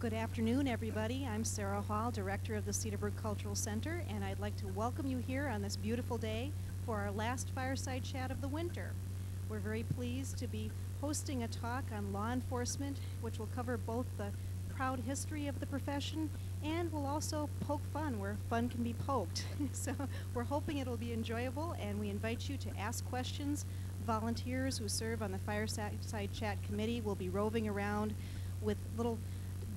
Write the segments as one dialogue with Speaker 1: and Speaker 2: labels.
Speaker 1: Good afternoon, everybody. I'm Sarah Hall, Director of the Cedarburg Cultural Center, and I'd like to welcome you here on this beautiful day for our last fireside chat of the winter. We're very pleased to be hosting a talk on law enforcement, which will cover both the proud history of the profession and will also poke fun where fun can be poked. So we're hoping it'll be enjoyable, and we invite you to ask questions. Volunteers who serve on the Fireside Chat Committee will be roving around with little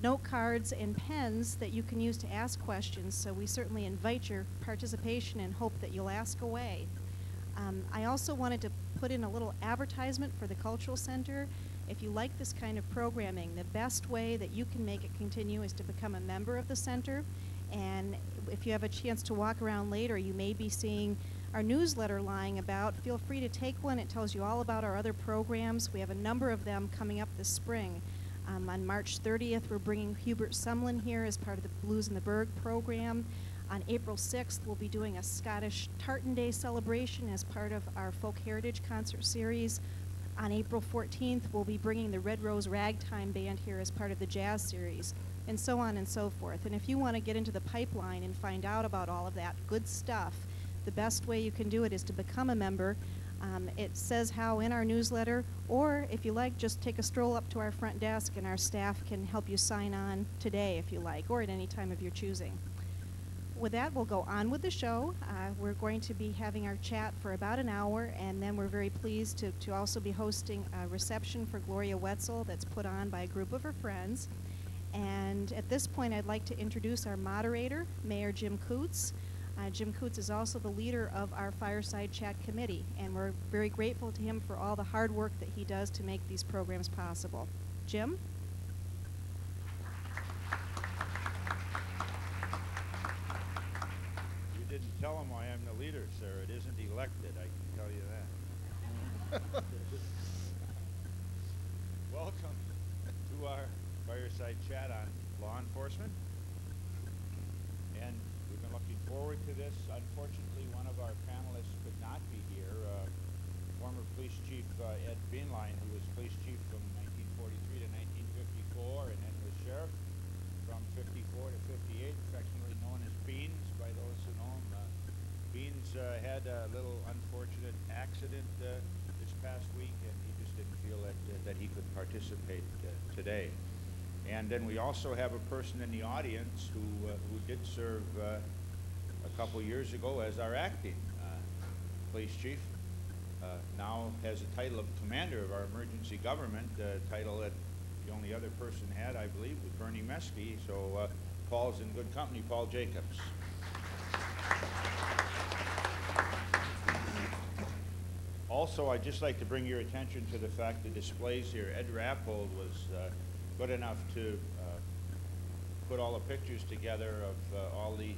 Speaker 1: note cards and pens that you can use to ask questions, so we certainly invite your participation and hope that you'll ask away. I also wanted to put in a little advertisement for the Cultural Center. If you like this kind of programming, the best way that you can make it continue is to become a member of the center. And if you have a chance to walk around later, you may be seeing our newsletter lying about. Feel free to take one. It tells you all about our other programs. We have a number of them coming up this spring. On March 30th, we're bringing Hubert Sumlin here as part of the Blues in the Berg program. On April 6th, we'll be doing a Scottish Tartan Day celebration as part of our Folk Heritage Concert Series. On April 14th, we'll be bringing the Red Rose Ragtime Band here as part of the Jazz Series, and so on and so forth. And if you want to get into the pipeline and find out about all of that good stuff, the best way you can do it is to become a member. It says how in our newsletter, or if you like, just take a stroll up to our front desk and our staff can help you sign on today if you like, or at any time of your choosing. With that, we'll go on with the show. We're going to be having our chat for about an hour, and then we're very pleased to also be hosting a reception for Gloria Wetzel that's put on by a group of her friends. And at this point, I'd like to introduce our moderator, Mayor Jim Coots. Jim Coots is also the leader of our Fireside Chat Committee, and we're very grateful to him for all the hard work that he does to make these programs possible. Jim?
Speaker 2: You didn't tell him I am the leader, sir. It isn't elected, I can tell you that. Welcome to our Fireside Chat on law enforcement. And we've been looking forward to this. Unfortunately, one of our panelists could not be here. Former Police Chief Ed Beanline, who was Police Chief from 1943 to 1954, and then was Sheriff from 54 to 58, affectionately known as Beans by those who know him. Beans had a little unfortunate accident this past week, and he just didn't feel that he could participate today. And then we also have a person in the audience who did serve a couple years ago as our acting police chief. Now has the title of commander of our emergency government, title that the only other person had, I believe, was Bernie Meskey. So Paul's in good company, Paul Jacobs. Also, I'd just like to bring your attention to the fact the displays here. Ed Rappold was good enough to put all the pictures together of all the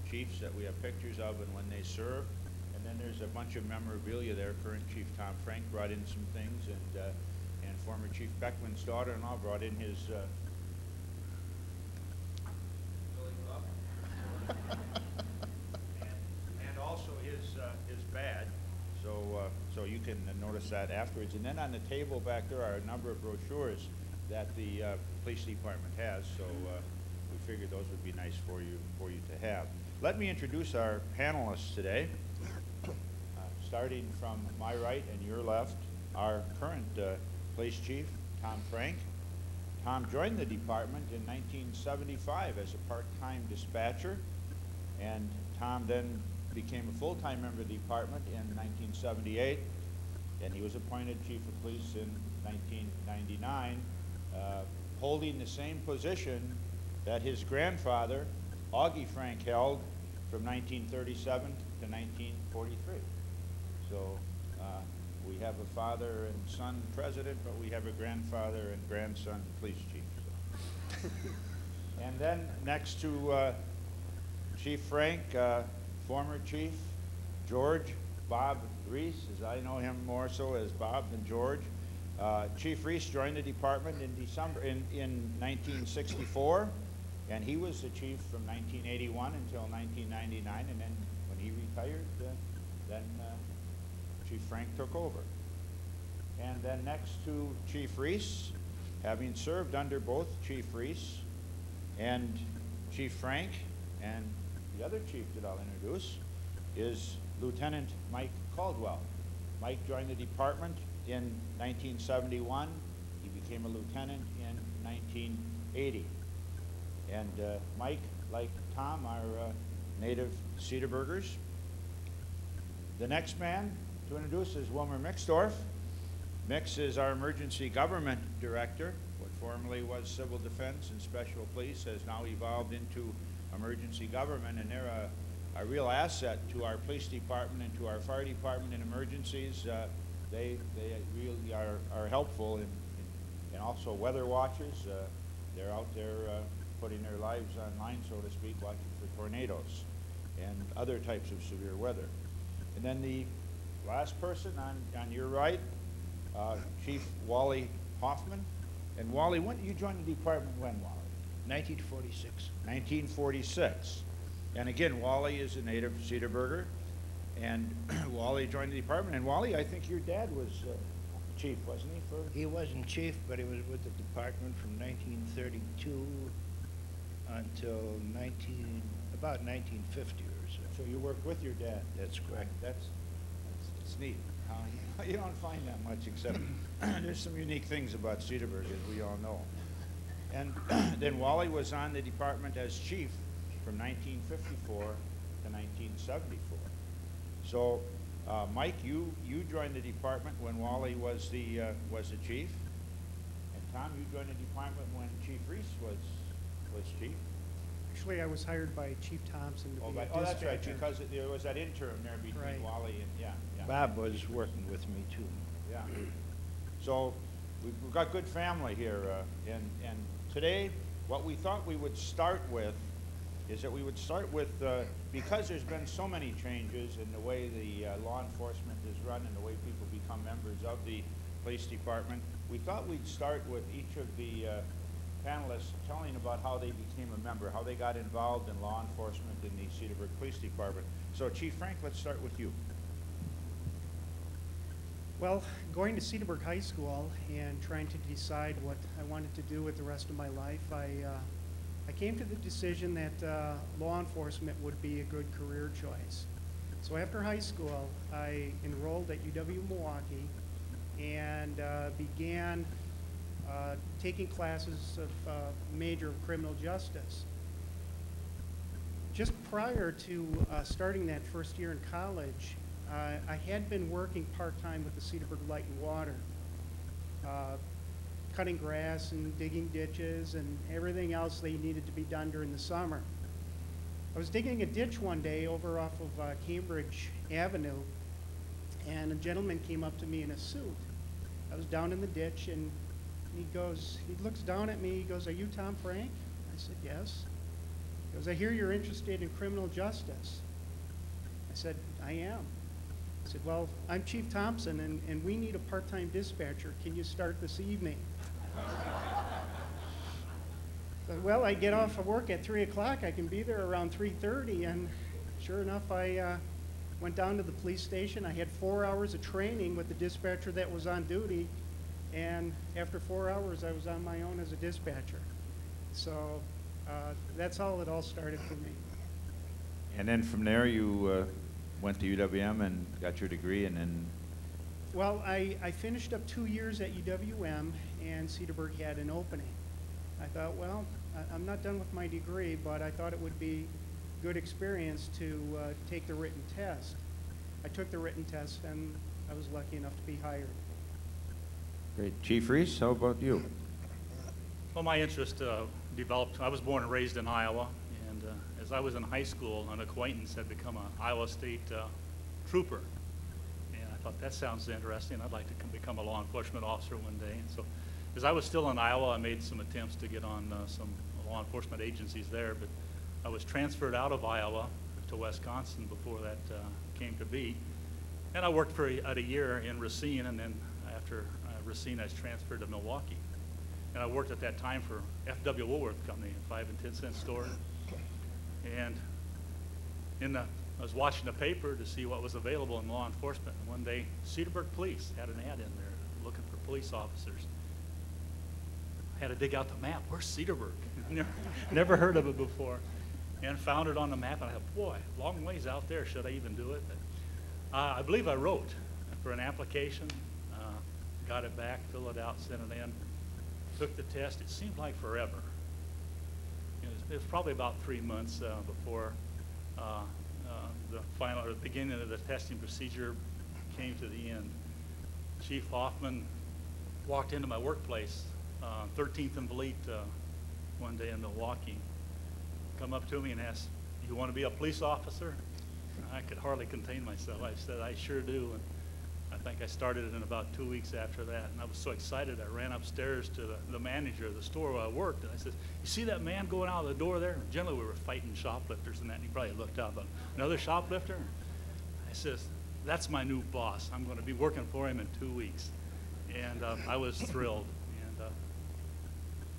Speaker 2: chiefs that we have pictures of and when they served. And then there's a bunch of memorabilia there. Current Chief Tom Frank brought in some things, and former Chief Beckman's daughter-in-law brought in his and also his badge. So you can notice that afterwards. And then on the table back there are a number of brochures that the police department has, so we figured those would be nice for you to have. Let me introduce our panelists today. Starting from my right and your left, our current police chief, Tom Frank. Tom joined the department in 1975 as a part-time dispatcher, and Tom then became a full-time member of the department in 1978, and he was appointed chief of police in 1999, holding the same position that his grandfather, Augie Frank, held from 1937 to 1943. So we have a father and son president, but we have a grandfather and grandson police chief. So. And then next to Chief Frank, former Chief George Bob Reese, as I know him more so as Bob than George. Chief Reese joined the department in 1964, and he was the chief from 1981 until 1999, and then when he retired, then Chief Frank took over. And then next to Chief Reese, having served under both Chief Reese, And Chief Frank, and the other chief that I'll introduce is Lieutenant Mike Caldwell. Mike joined the department in 1971. He became a lieutenant in 1980. And Mike, like Tom, are native Cedarburgers. The next man to introduce is Wilmer Mixdorf. Mix is our emergency government director. What formerly was civil defense and special police has now evolved into emergency government, and they're a real asset to our police department and to our fire department in emergencies. They really are helpful, and also weather watchers. They're out there putting their lives on line, so to speak, watching for tornadoes and other types of severe weather. And then the last person on your right, Chief Wally Hoffman. And Wally, when you joined the department when, Wally?
Speaker 3: 1946.
Speaker 2: 1946. And again, Wally is a native Cedarburger, and Wally joined the department. And Wally, I think your dad was chief, wasn't he?
Speaker 3: He wasn't chief, but he was with the department from 1932 until about 1950 or so.
Speaker 2: So you worked with your dad.
Speaker 3: That's correct.
Speaker 2: That's neat. You don't find that much, except there's some unique things about Cedarburg, as we all know. And then Wally was on the department as chief from 1954 to 1974. So, Mike, you joined the department when Wally was the chief, and Tom, you joined the department when Chief Reese was chief.
Speaker 4: Actually, I was hired by Chief Thompson to be a
Speaker 2: Oh, that's right,
Speaker 4: dispatcher.
Speaker 2: because there was that interim there between
Speaker 4: Right.
Speaker 2: Wally and yeah.
Speaker 3: Bob was working with me too.
Speaker 2: Yeah. So we've got good family here, and today what we thought we would start with is that we would start with, because there's been so many changes in the way the law enforcement is run and the way people become members of the police department, we thought we'd start with each of the panelists telling about how they became a member, how they got involved in law enforcement in the Cedarburg Police Department. So Chief Frank, let's start with you.
Speaker 4: Well, going to Cedarburg High School and trying to decide what I wanted to do with the rest of my life, I came to the decision that law enforcement would be a good career choice. So after high school, I enrolled at UW-Milwaukee and began taking classes of major of criminal justice. Just prior to starting that first year in college, I had been working part-time with the Cedarburg Light and Water, cutting grass and digging ditches and everything else they needed to be done during the summer. I was digging a ditch one day over off of Cambridge Avenue, and a gentleman came up to me in a suit. I was down in the ditch, and he looks down at me, he goes, "Are you Tom Frank?" I said, "Yes." He goes, "I hear you're interested in criminal justice." I said, "I am." I said, "Well, I'm Chief Thompson, and we need a part-time dispatcher. Can you start this evening?" I said, "Well, I get off of work at 3 o'clock. I can be there around 3:30, and sure enough, I went down to the police station. I had 4 hours of training with the dispatcher that was on duty, and after 4 hours, I was on my own as a dispatcher. So that's how it all started for me.
Speaker 2: And then from there, you went to UWM and got your degree, and then...
Speaker 4: Well, I finished up 2 years at UWM, and Cedarburg had an opening. I thought, well, I'm not done with my degree, but I thought it would be good experience to take the written test. I took the written test, and I was lucky enough to be hired.
Speaker 2: Great. Chief Reese, how about you?
Speaker 5: Well, my interest developed. I was born and raised in Iowa, and as I was in high school, an acquaintance had become an Iowa State trooper. And I thought, that sounds interesting. I'd like to become a law enforcement officer one day. And so as I was still in Iowa, I made some attempts to get on some law enforcement agencies there, but I was transferred out of Iowa to Wisconsin before that came to be. And I worked for a year in Racine, and then after Racine, I was transferred to Milwaukee. And I worked at that time for F.W. Woolworth Company, a 5 and 10 cent store. And I was watching the paper to see what was available in law enforcement. And one day, Cedarburg Police had an ad in there looking for police officers. I had to dig out the map. Where's Cedarburg? Never heard of it before. And found it on the map, and I thought, boy, long ways out there. Should I even do it? But, I believe I wrote for an application, got it back, filled it out, sent it in, took the test. It seemed like forever. It was probably about 3 months before the final or the beginning of the testing procedure came to the end. Chief Hoffman walked into my workplace, 13th and Bolete, one day in Milwaukee, come up to me and asked, "You want to be a police officer?" I could hardly contain myself. I said, "I sure do." And I think I started it in about 2 weeks after that. And I was so excited, I ran upstairs to the manager of the store where I worked. And I said, "You see that man going out of the door there?" Generally, we were fighting shoplifters and that. And he probably looked out, but another shoplifter? I says, "That's my new boss. I'm going to be working for him in 2 weeks." And I was thrilled. And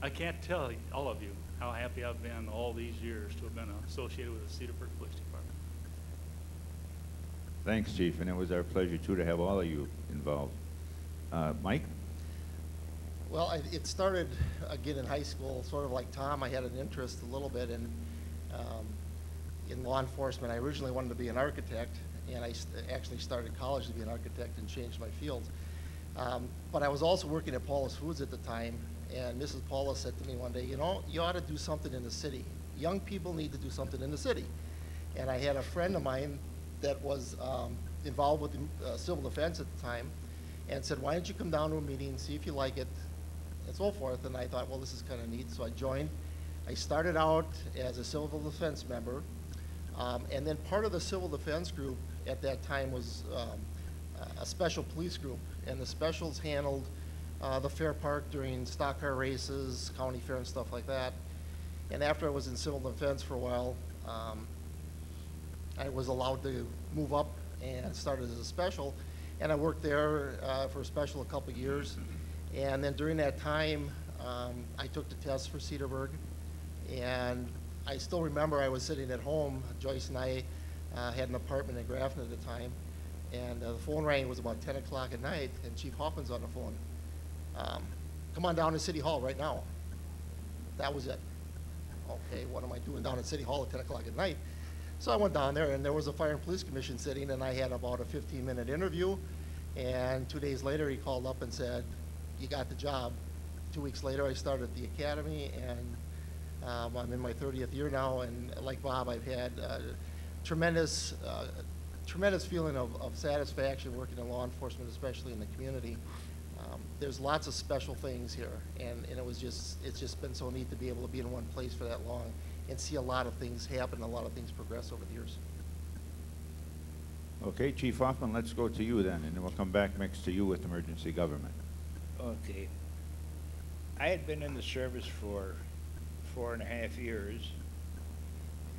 Speaker 5: I can't tell all of you how happy I've been all these years to have been associated with the Cedarburg Police Department.
Speaker 2: Thanks, Chief, and it was our pleasure, too, to have all of you involved. Mike?
Speaker 6: Well, it started again in high school, sort of like Tom. I had an interest a little bit in law enforcement. I originally wanted to be an architect, and I actually started college to be an architect and changed my field. But I was also working at Paula's Foods at the time, and Mrs. Paula said to me one day, "You know, you ought to do something in the city. Young people need to do something in the city." And I had a friend of mine that was involved with the civil defense at the time, and said, "Why don't you come down to a meeting, see if you like it," and so forth. And I thought, well, this is kind of neat, so I joined. I started out as a civil defense member, and then part of the civil defense group at that time was a special police group, and the specials handled the fair park during stock car races, county fair and stuff like that. And after I was in civil defense for a while, I was allowed to move up and started as a special, and I worked there for a special a couple of years. And then during that time, I took the test for Cedarburg, and I still remember I was sitting at home. Joyce and I had an apartment in Grafton at the time, and the phone rang. It was about 10 o'clock at night, and Chief Hoffman's on the phone. "Come on down to City Hall right now." That was it. Okay, what am I doing down at City Hall at 10 o'clock at night? So I went down there, and there was a Fire and Police Commission sitting, and I had about a 15-minute interview. And 2 days later, he called up and said, "You got the job." 2 weeks later, I started at the academy, and I'm in my 30th year now. And like Bob, I've had tremendous feeling of satisfaction working in law enforcement, especially in the community. There's lots of special things here, and it's just been so neat to be able to be in one place for that long and see a lot of things happen, a lot of things progress over the years.
Speaker 2: Okay, Chief Hoffman, let's go to you then, and then we'll come back next to you with emergency government.
Speaker 3: Okay. I had been in the service for 4.5 years.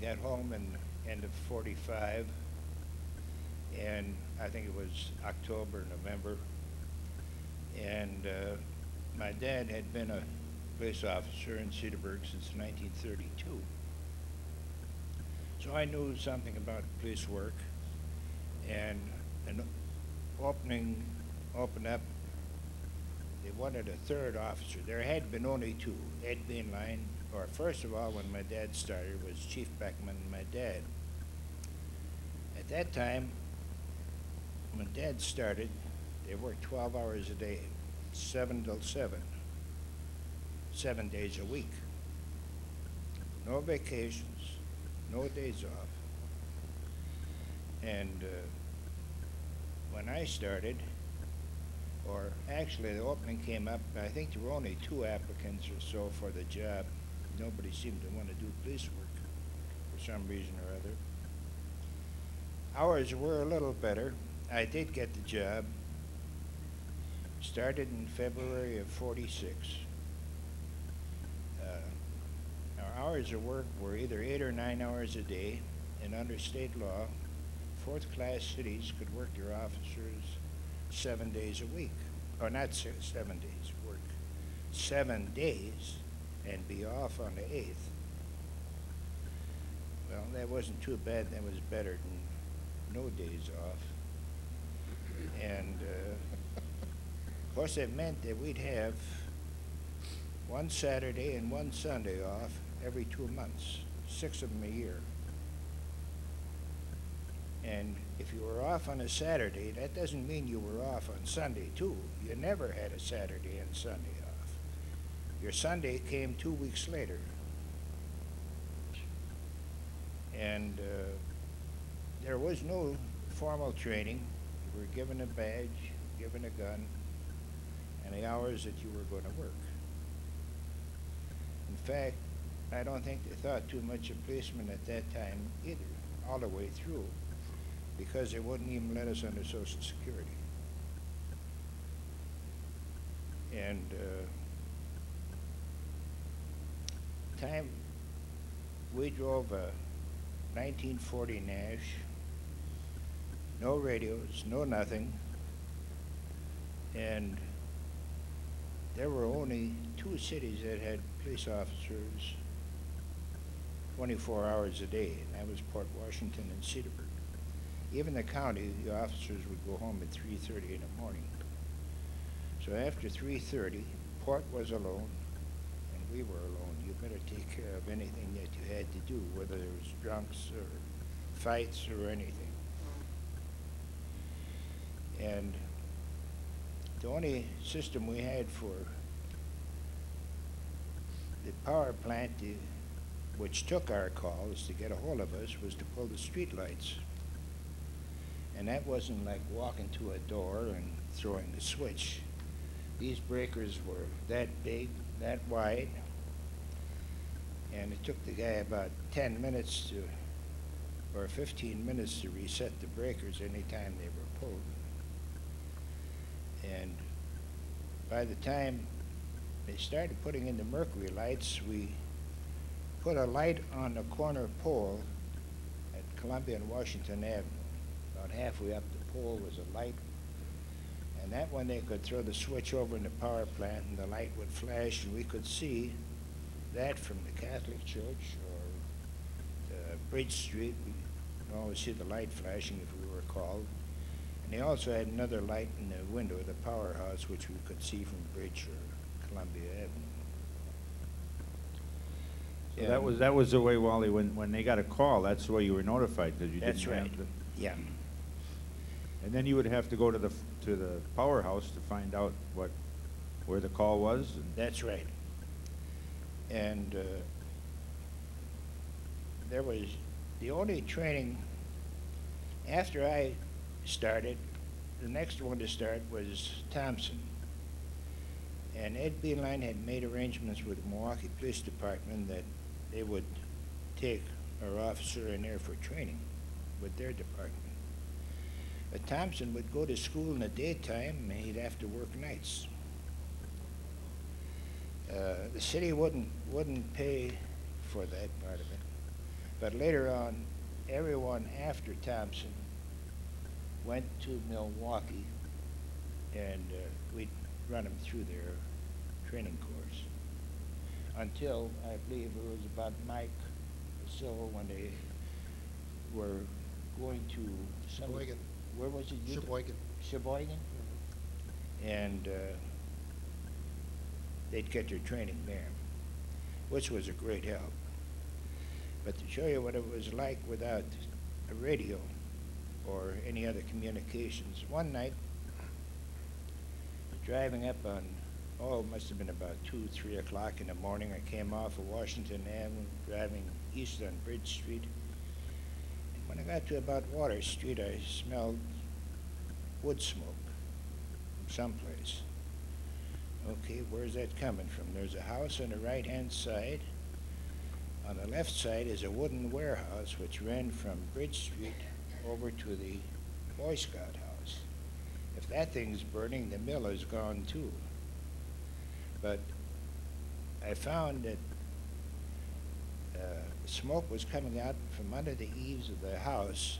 Speaker 3: Got home in end of 45, and I think it was October, November. And my dad had been a police officer in Cedarburg since 1932. So I knew something about police work, and an opened up. They wanted a third officer. There had been only two. Ed Beanline, or first of all, when my dad started, was Chief Beckman and my dad. At that time, when Dad started, they worked 12 hours a day, 7 till 7, 7 days a week. No vacations, no days off. And when I started, or actually the opening came up, I think there were only 2 applicants or so for the job. Nobody seemed to want to do police work for some reason or other. Hours were a little better. I did get the job. Started in February of 46. Our hours of work were either 8 or 9 hours a day, and under state law, 4th-class cities could work their officers 7 days a week. Or not 7 days, work 7 days and be off on the 8th. Well, that wasn't too bad. That was better than no days off. And of course, it meant that we'd have one Saturday and one Sunday off every 2 months, 6 of them a year. And if you were off on a Saturday, that doesn't mean you were off on Sunday too. You never had a Saturday and Sunday off. Your Sunday came 2 weeks later. And there was no formal training. You were given a badge, given a gun, and the hours that you were going to work. In fact, I don't think they thought too much of policemen at that time either, all the way through, because they wouldn't even let us under Social Security. And time we drove a 1940 Nash, no radios, no nothing, and there were only 2 cities that had police officers 24 hours a day, and that was Port Washington and Cedarburg. Even the county, the officers would go home at 3:30 in the morning. So after 3:30, Port was alone, and we were alone. You better take care of anything that you had to do, whether there was drunks or fights or anything. And the only system we had for the power plant, which took our calls to get a hold of us, was to pull the street lights. And that wasn't like walking to a door and throwing the switch. These breakers were that big, that wide, and it took the guy about 10 minutes to, or 15 minutes to reset the breakers anytime they were pulled. And by the time they started putting in the mercury lights, we put a light on the corner pole at Columbia and Washington Avenue. About halfway up the pole was a light, and that one they could throw the switch over in the power plant and the light would flash, and we could see that from the Catholic Church or Bridge Street. We could always see the light flashing if we were called. And they also had another light in the window of the powerhouse, which we could see from Bridge or Columbia Avenue.
Speaker 2: So that was the way, Wally, when they got a call, that's the way you were notified, because you didn't
Speaker 3: That's right.
Speaker 2: have the...
Speaker 3: Yeah.
Speaker 2: And then you would have to go to the powerhouse to find out where the call was. And
Speaker 3: That's right. And there was the only training after I started. The next one to start was Thompson. And Ed Beeline had made arrangements with the Milwaukee Police Department that they would take our officer in there for training with their department. But Thompson would go to school in the daytime and he'd have to work nights. The city wouldn't pay for that part of it. But later on, everyone after Thompson went to Milwaukee, and we'd run them through their training course until, I believe it was about Mike Silva, when they were going to
Speaker 6: Sheboygan.
Speaker 3: Where was it?
Speaker 6: Sheboygan.
Speaker 3: Sheboygan? And they'd get their training there, which was a great help. But to show you what it was like without a radio or any other communications, one night, driving up on, it must have been about 2, 3 o'clock in the morning, I came off of Washington Avenue, driving east on Bridge Street. When I got to about Water Street, I smelled wood smoke from someplace. Okay, where's that coming from? There's a house on the right-hand side. On the left side is a wooden warehouse which ran from Bridge Street over to the Boy Scout house. If that thing's burning, the mill is gone too. But I found that smoke was coming out from under the eaves of the house,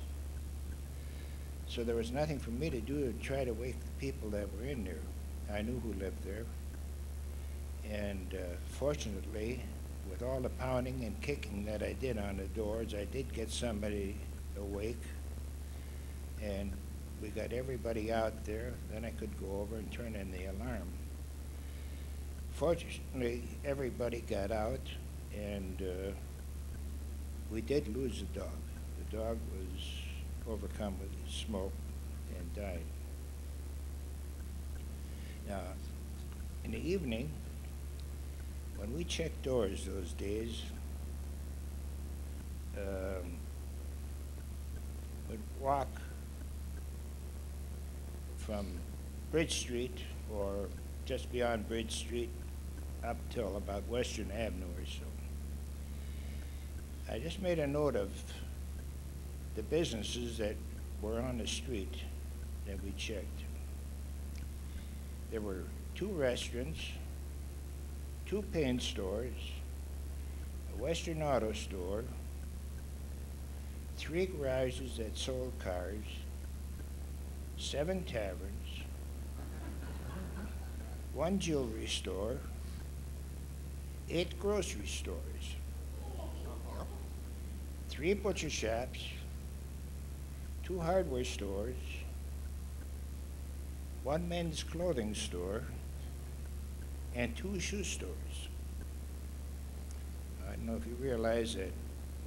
Speaker 3: so there was nothing for me to do to try to wake the people that were in there. I knew who lived there, and fortunately, with all the pounding and kicking that I did on the doors, I did get somebody awake, and we got everybody out there. Then I could go over and turn in the alarm. Fortunately, everybody got out, and we did lose the dog. The dog was overcome with smoke and died. Now, in the evening, when we checked doors those days, we'd walk from Bridge Street or just beyond Bridge Street up till about Western Avenue or so. I just made a note of the businesses that were on the street that we checked. There were 2 restaurants, 2 paint stores, a Western Auto store, 3 garages that sold cars, 7 taverns, 1 jewelry store, 8 grocery stores, 3 butcher shops, 2 hardware stores, 1 men's clothing store, and 2 shoe stores. I don't know if you realize that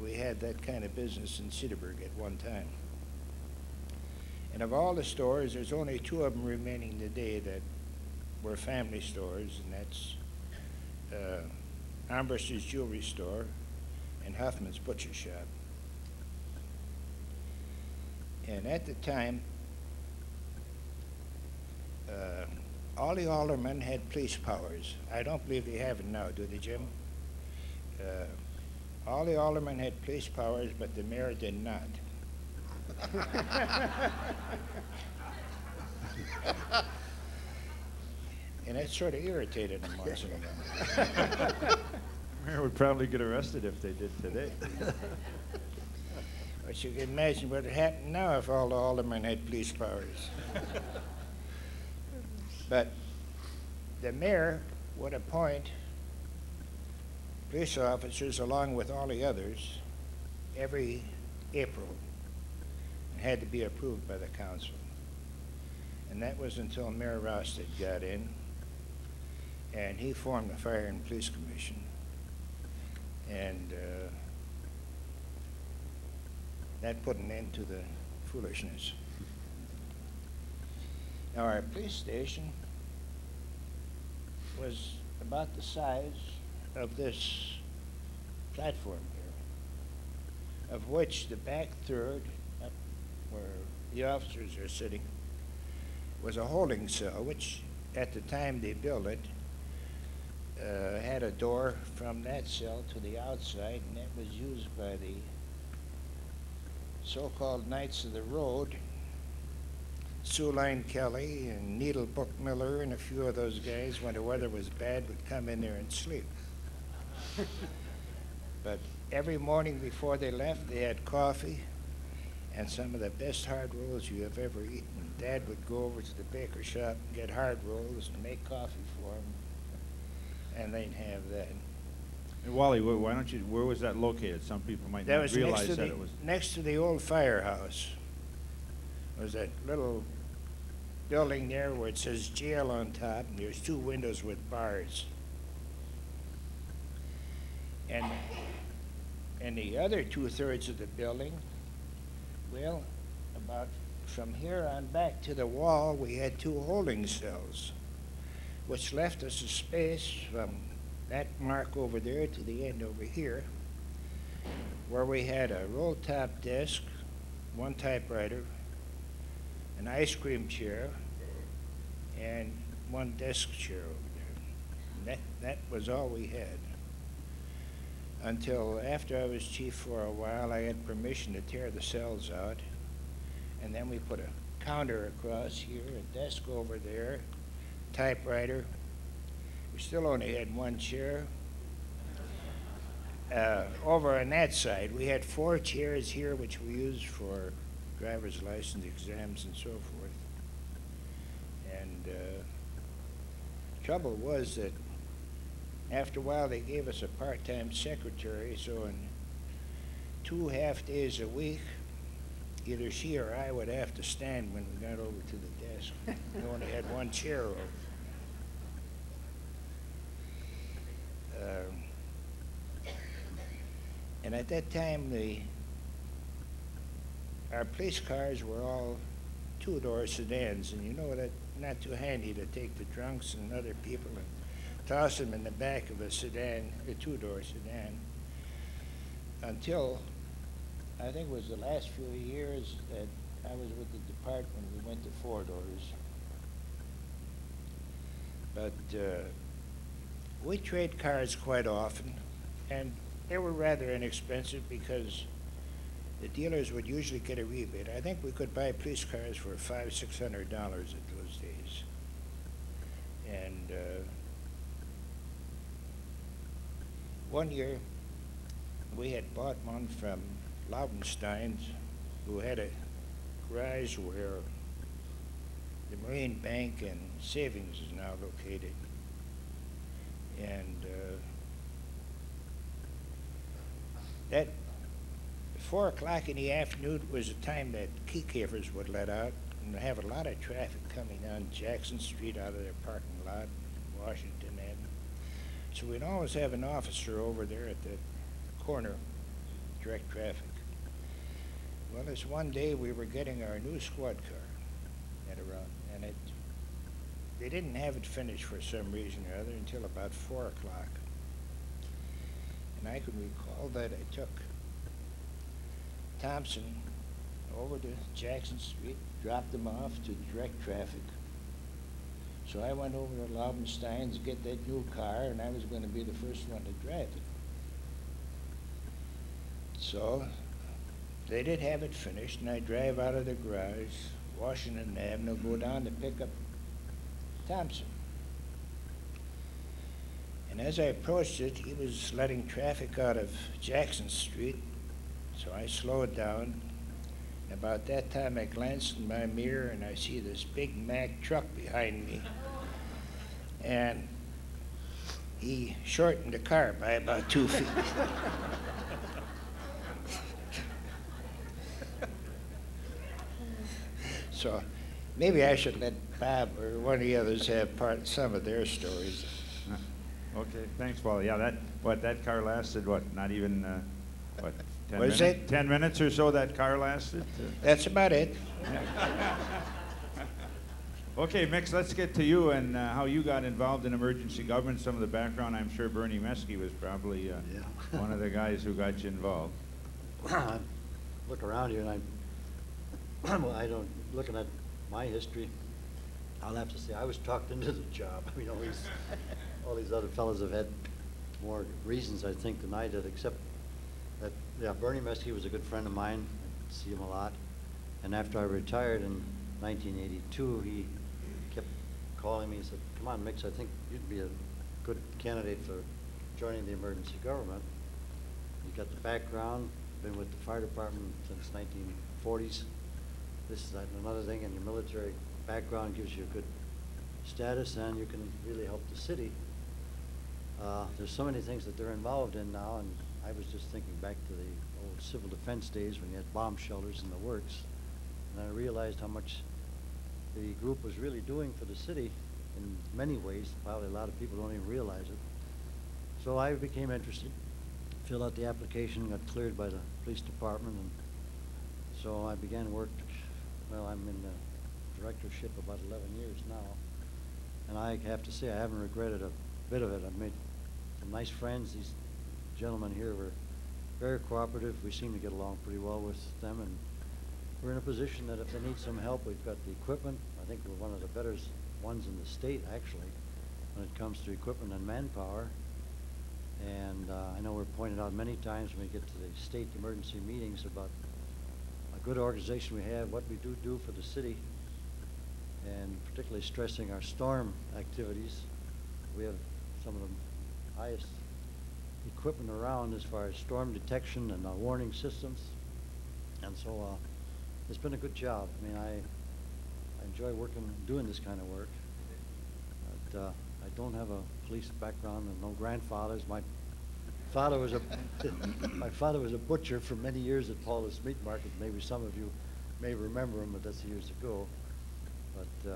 Speaker 3: we had that kind of business in Cedarburg at one time. And of all the stores, there's only 2 of them remaining today that were family stores, and that's Armbruster's Jewelry Store and Huffman's Butcher Shop. And at the time, all the aldermen had police powers. I don't believe they have it now, do they, Jim? All the aldermen had police powers, but the mayor did not. And that sort of irritated him once in a while.
Speaker 2: Mayor would probably get arrested if they did today.
Speaker 3: But you can imagine what would happen now if all the aldermen had police powers. But the mayor would appoint police officers along with all the others every April, and had to be approved by the council. And that was until Mayor Rosted got in, and he formed the Fire and Police Commission. And that put an end to the foolishness. Now, our police station was about the size of this platform here, of which the back third, up where the officers are sitting, was a holding cell, which at the time they built it, had a door from that cell to the outside, and that was used by the so-called Knights of the Road. Sue Line Kelly and Needle Book Miller and a few of those guys, when the weather was bad, would come in there and sleep. But every morning before they left, they had coffee and some of the best hard rolls you have ever eaten. Dad would go over to the baker shop and get hard rolls and make coffee for them, and they'd have that.
Speaker 2: And Wally, why don't you, where was that located? Some people might
Speaker 3: That
Speaker 2: not
Speaker 3: was
Speaker 2: realize that it was.
Speaker 3: next to the old firehouse. Was that little building there where it says jail on top, and there's 2 windows with bars. And the other 2/3 of the building, well, about from here on back to the wall, we had 2 holding cells, which left us a space from that mark over there to the end over here, where we had a roll-top desk, 1 typewriter, an ice cream chair, and 1 desk chair over there. And that was all we had. Until after I was chief for a while, I had permission to tear the cells out, and then we put a counter across here, a desk over there, typewriter. We still only had 1 chair. Over on that side, we had 4 chairs here, which we used for driver's license exams and so forth. And trouble was that after a while they gave us a part-time secretary, so in 2 half-days a week, either she or I would have to stand when we got over to the desk. We only had 1 chair over. And at that time, our police cars were all two-door sedans, and you know that not too handy to take the drunks and other people and toss them in the back of a sedan, a two-door sedan, until I think it was the last few years that I was with the department, we went to four doors. But we trade cars quite often, and they were rather inexpensive because the dealers would usually get a rebate. I think we could buy police cars for $500–600 at those days. And one year, we had bought one from Laubenstein's, who had a garage where the Marine Bank and Savings is now located. And that 4 o'clock in the afternoon was the time that key cavers would let out and have a lot of traffic coming down Jackson Street out of their parking lot, Washington Avenue. So we'd always have an officer over there at the corner, direct traffic. Well, this one day we were getting our new squad car at around, and they didn't have it finished for some reason or other until about 4 o'clock. And I can recall that I took Thompson over to Jackson Street, dropped him off to direct traffic. So I went over to Laubenstein's to get that new car, and I was going to be the first one to drive it. So they did have it finished, and I drive out of the garage, Washington Avenue, go down to pick up Thompson. And as I approached it, he was letting traffic out of Jackson Street, so I slowed down. About that time, I glanced in my mirror, and I see this big Mack truck behind me. And he shortened the car by about 2 feet. So maybe I should let Bob or one of the others have some of their stories.
Speaker 2: Okay, thanks, Paul. Yeah, that car lasted, what, not even, 10
Speaker 3: Was
Speaker 2: minutes?
Speaker 3: it?
Speaker 2: 10 minutes or so that car lasted?
Speaker 3: That's about it.
Speaker 2: Okay, Mix, let's get to you and how you got involved in emergency government, some of the background. I'm sure Bernie Meskey was probably one of the guys who got you involved.
Speaker 7: I look around here and looking at my history, I'll have to say I was talked into the job. I mean, all these other fellows have had more reasons, I think, than I did, except that, yeah, Bernie Meskey was a good friend of mine. I'd see him a lot. And after I retired in 1982, he kept calling me and said, come on, Mix, I think you'd be a good candidate for joining the emergency government. You got the background, been with the fire department since 1940s. This is another thing, and your military background gives you a good status, and you can really help the city. There's so many things that they're involved in now, and I was just thinking back to the old civil defense days when you had bomb shelters in the works, and I realized how much the group was really doing for the city in many ways. Probably a lot of people don't even realize it. So I became interested, filled out the application, got cleared by the police department, and so I began work. Well, I'm in the directorship about 11 years now, and I have to say I haven't regretted a bit of it. I've made some nice friends. These gentlemen here were very cooperative. We seem to get along pretty well with them, and we're in a position that if they need some help, we've got the equipment. I think we're one of the better ones in the state, actually, when it comes to equipment and manpower. And I know we're pointed out many times when we get to the state emergency meetings about a good organization we have, what we do for the city, and particularly stressing our storm activities. We have some of the highest equipment around as far as storm detection and warning systems. And so it's been a good job. I mean, I enjoy doing this kind of work. But I don't have a police background and no grandfathers. My father was a butcher for many years at Paulus Meat Market. Maybe some of you may remember him, but that's years ago. But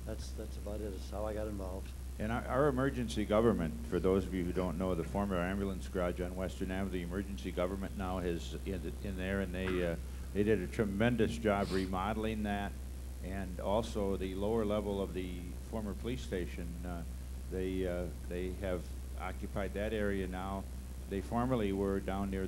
Speaker 7: that's about it. That's how I got involved.
Speaker 2: And our emergency government, for those of you who don't know, the former ambulance garage on Western Avenue, the emergency government now is in there, and they did a tremendous job remodeling that, and also the lower level of the former police station. They have occupied that area now. They formerly were down near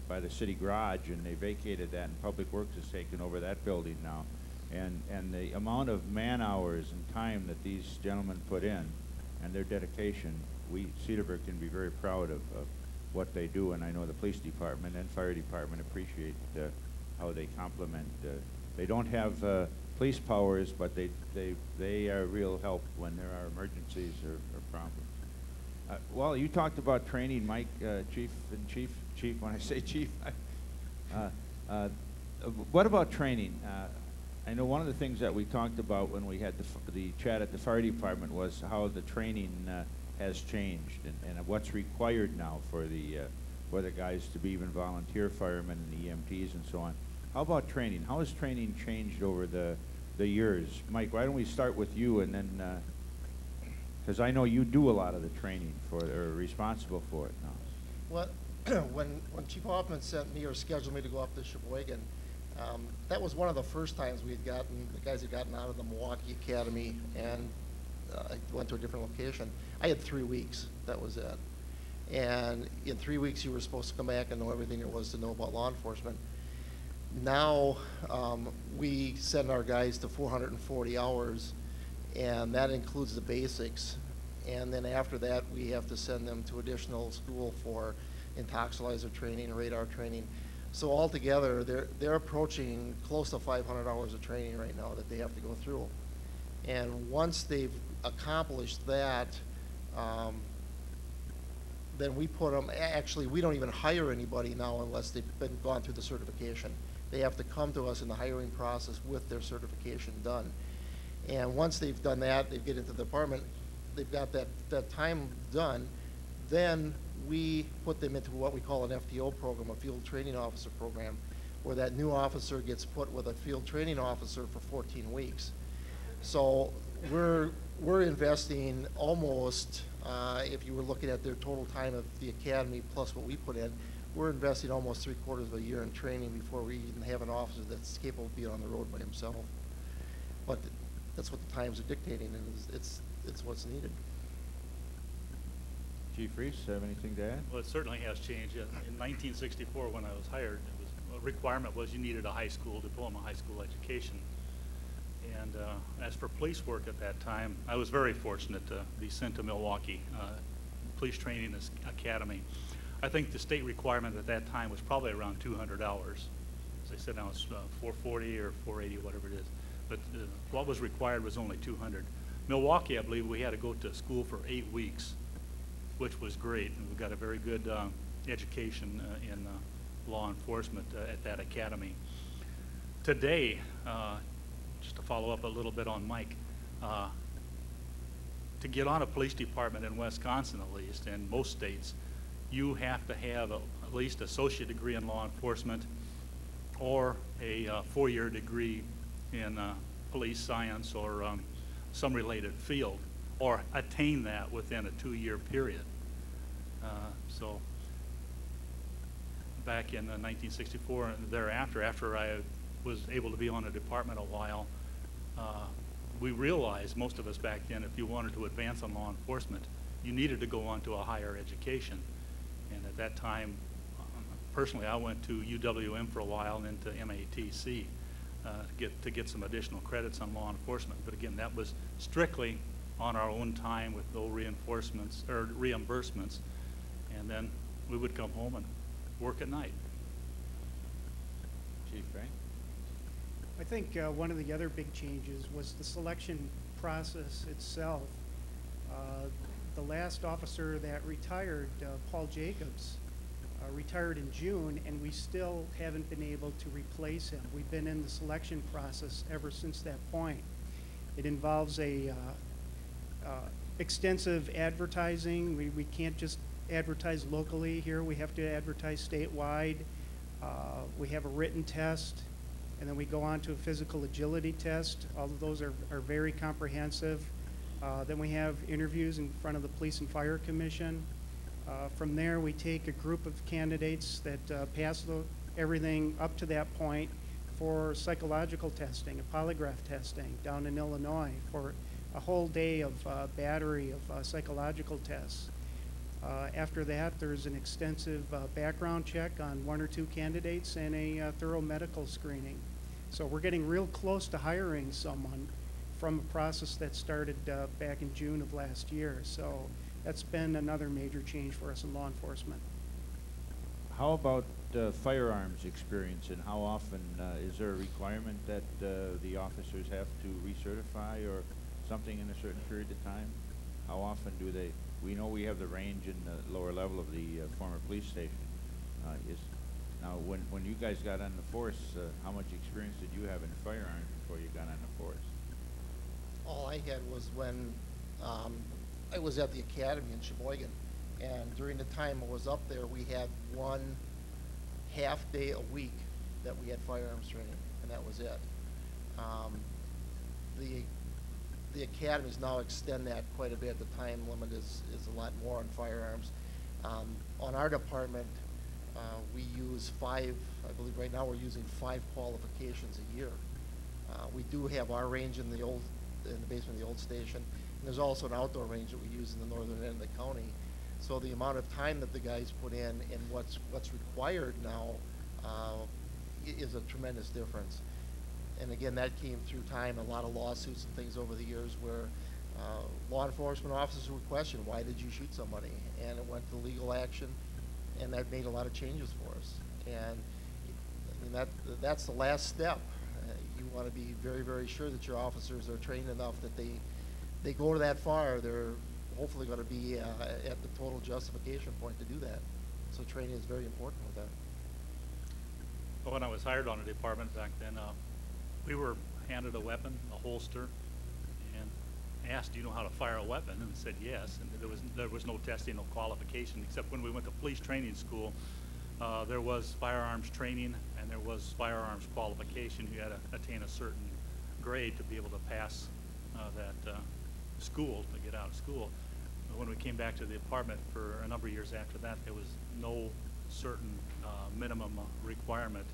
Speaker 2: by the city garage, and they vacated that, and Public Works has taken over that building now. And the amount of man hours and time that these gentlemen put in and their dedication, Cedarburg can be very proud of what they do, and I know the police department and fire department appreciate how they complement. They don't have police powers, but they are real help when there are emergencies or problems. Well, you talked about training, Mike, Chief, when I say Chief, what about training? I know one of the things that we talked about when we had the chat at the fire department was how the training has changed and what's required now for the guys to be even volunteer firemen and EMTs and so on. How about training? How has training changed over the years? Mike, why don't we start with you, and then, because I know you do a lot of the training or are responsible for it now.
Speaker 6: Well, when Chief Hoffman sent me or scheduled me to go up to Sheboygan, that was one of the first times the guys had gotten out of the Milwaukee Academy and went to a different location. I had 3 weeks, that was it. And in 3 weeks you were supposed to come back and know everything there was to know about law enforcement. Now we send our guys to 440 hours, and that includes the basics. And then after that we have to send them to additional school for intoxilizer training, radar training. So altogether, they're approaching close to 500 hours of training right now that they have to go through. And once they've accomplished that, then we put them, actually we don't even hire anybody now unless they've gone through the certification. They have to come to us in the hiring process with their certification done. And once they've done that, they get into the department, they've got that time done, then we put them into what we call an FTO program, a field training officer program, where that new officer gets put with a field training officer for 14 weeks. So we're investing almost, if you were looking at their total time of the academy plus what we put in, we're investing almost 3/4 of a year in training before we even have an officer that's capable of being on the road by himself. But that's what the times are dictating, and it's what's needed.
Speaker 2: Chief Reese, have anything to add?
Speaker 5: Well, it certainly has changed. In 1964, when I was hired, a requirement was you needed a high school diploma, high school education. And as for police work at that time, I was very fortunate to be sent to Milwaukee Police Training Academy. I think the state requirement at that time was probably around 200 hours. As I said, now it's 440 or 480, whatever it is. But what was required was only 200. Milwaukee, I believe, we had to go to school for 8 weeks, which was great. And we got a very good education in law enforcement at that academy. Today, just to follow up a little bit on Mike, to get on a police department in Wisconsin, at least, and most states, you have to have at least an associate degree in law enforcement or a 4-year degree in police science or some related field, or attain that within a 2-year period. So back in 1964 and thereafter, after I was able to be on a department a while, we realized, most of us back then, if you wanted to advance on law enforcement, you needed to go on to a higher education. And at that time, personally, I went to UWM for a while and then to MATC to get some additional credits on law enforcement. But again, that was strictly on our own time with no reinforcements or reimbursements. And then we would come home and work at night.
Speaker 2: Chief Frank?
Speaker 4: I think one of the other big changes was the selection process itself. The last officer that retired, Paul Jacobs, retired in June, and we still haven't been able to replace him. We've been in the selection process ever since that point. It involves a extensive advertising. We can't just advertise locally here. We have to advertise statewide. We have a written test, and then we go on to a physical agility test. All of those are very comprehensive. Then we have interviews in front of the Police and Fire Commission. From there, we take a group of candidates that pass everything up to that point for psychological testing, a polygraph testing down in Illinois for a whole day of battery of psychological tests. After that, there's an extensive background check on 1 or 2 candidates and a thorough medical screening. So we're getting real close to hiring someone from a process that started back in June of last year. So that's been another major change for us in law enforcement.
Speaker 2: How about firearms experience, and how often is there a requirement that the officers have to recertify or something in a certain period of time? How often do they? We know we have the range in the lower level of the former police station. Now, when you guys got on the force, how much experience did you have in firearms before you got on the force?
Speaker 6: All I had was when I was at the academy in Sheboygan, and during the time I was up there, we had 1 half day a week that we had firearms training, and that was it. The academies now extend that quite a bit. The time limit is a lot more on firearms. On our department, we use 5, I believe right now we're using 5 qualifications a year. We do have our range in the basement of the old station, and there's also an outdoor range that we use in the northern end of the county. So the amount of time that the guys put in and what's required now is a tremendous difference. And again, that came through time, a lot of lawsuits and things over the years where law enforcement officers would question, why did you shoot somebody? And it went to legal action, and that made a lot of changes for us. And I mean, that's the last step. You want to be very, very sure that your officers are trained enough that they go to that far. They're hopefully going to be at the total justification point to do that. So training is very important with that.
Speaker 5: Well, when I was hired on a department back then, we were handed a weapon, a holster, and asked, do you know how to fire a weapon? And said yes, and there was no testing, no qualification, except when we went to police training school, there was firearms training and there was firearms qualification. You had to attain a certain grade to be able to pass that school, to get out of school. But when we came back to the department for a number of years after that, there was no certain minimum requirement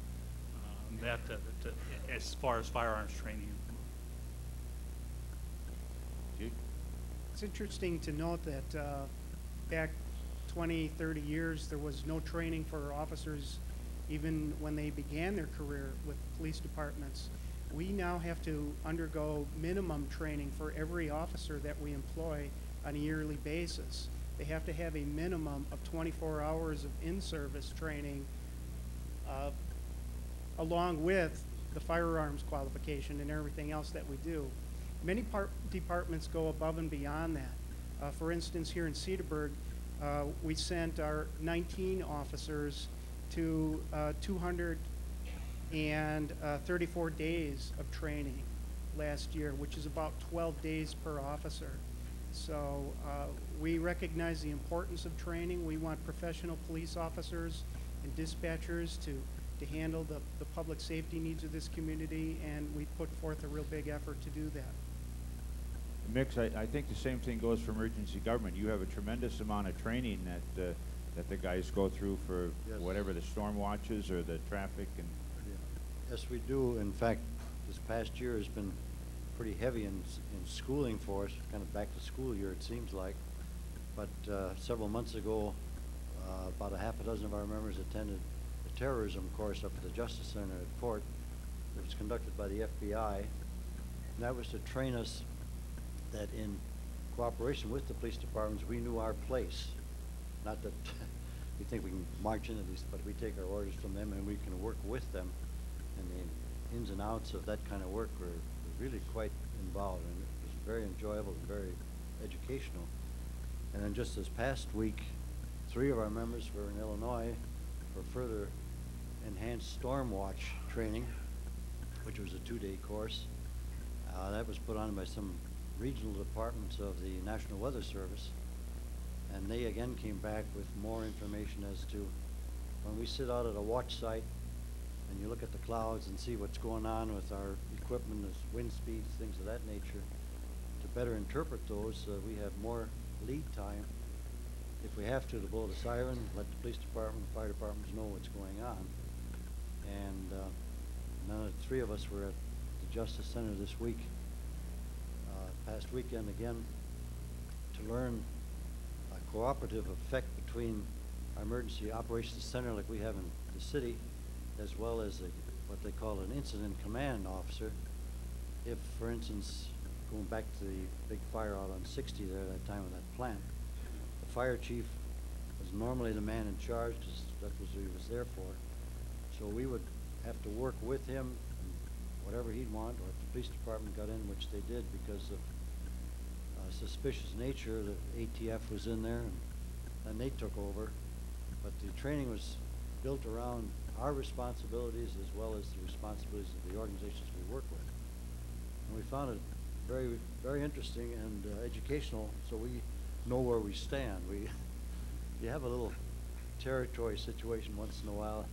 Speaker 5: as far as firearms training.
Speaker 4: It's interesting to note that back 20, 30 years, there was no training for officers even when they began their career with police departments. We now have to undergo minimum training for every officer that we employ on a yearly basis. They have to have a minimum of 24 hours of in-service training along with the firearms qualification and everything else that we do. Many departments go above and beyond that. For instance, here in Cedarburg, we sent our 19 officers to 234 days of training last year, which is about 12 days per officer. So we recognize the importance of training. We want professional police officers and dispatchers to handle the public safety needs of this community, and we put forth a real big effort to do that.
Speaker 2: Mix, I think the same thing goes for emergency government. You have a tremendous amount of training that the guys go through for
Speaker 7: Yes.
Speaker 2: whatever the storm watches or the traffic and.
Speaker 7: Yeah. Yes, we do. In fact, this past year has been pretty heavy in schooling for us, kind of back to school year it seems like. But several months ago, about a half a dozen of our members attended a terrorism course up at the Justice Center at Fort. It was conducted by the FBI, and that was to train us that in cooperation with the police departments, we knew our place. Not that we think we can march into these, but we take our orders from them and we can work with them. And the ins and outs of that kind of work were really quite involved, and it was very enjoyable and very educational. And then just this past week, 3 of our members were in Illinois for further enhanced storm watch training, which was a 2-day course. That was put on by some regional departments of the National Weather Service, and they again came back with more information as to when we sit out at a watch site and you look at the clouds and see what's going on with our equipment, as wind speeds, things of that nature, to better interpret those, we have more lead time. If we have to blow the siren, let the police department, the fire departments know what's going on. And none of the three of us were at the Justice Center this week, past weekend again, to learn a cooperative effect between our emergency operations center like we have in the city, as well as what they call an incident command officer. If, for instance, going back to the big fire out on 60 there that time of that plant, the fire chief was normally the man in charge because that was what he was there for. So we would have to work with him and whatever he'd want, or if the police department got in, which they did because of suspicious nature, the ATF was in there and they took over. But the training was built around our responsibilities as well as the responsibilities of the organizations we work with. And we found it very, very interesting and educational, so we know where we stand. You have a little territory situation once in a while.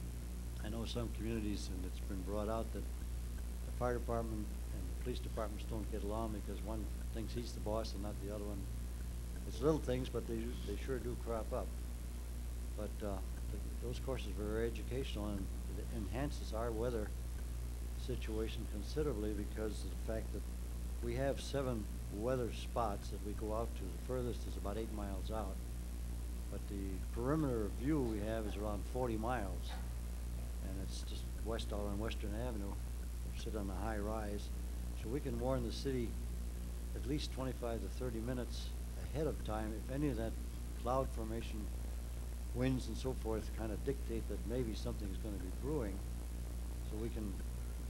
Speaker 7: I know some communities, and it's been brought out, that the fire department and the police departments don't get along because one thinks he's the boss and not the other one. It's little things, but they sure do crop up. But those courses were very educational, and it enhances our weather situation considerably because of the fact that we have 7 weather spots that we go out to. The furthest is about 8 miles out. But the perimeter of view we have is around 40 miles. And it's just west out on Western Avenue. We sit on a high rise. So we can warn the city at least 25 to 30 minutes ahead of time if any of that cloud formation, winds and so forth kind of dictate that maybe something is going to be brewing. So we can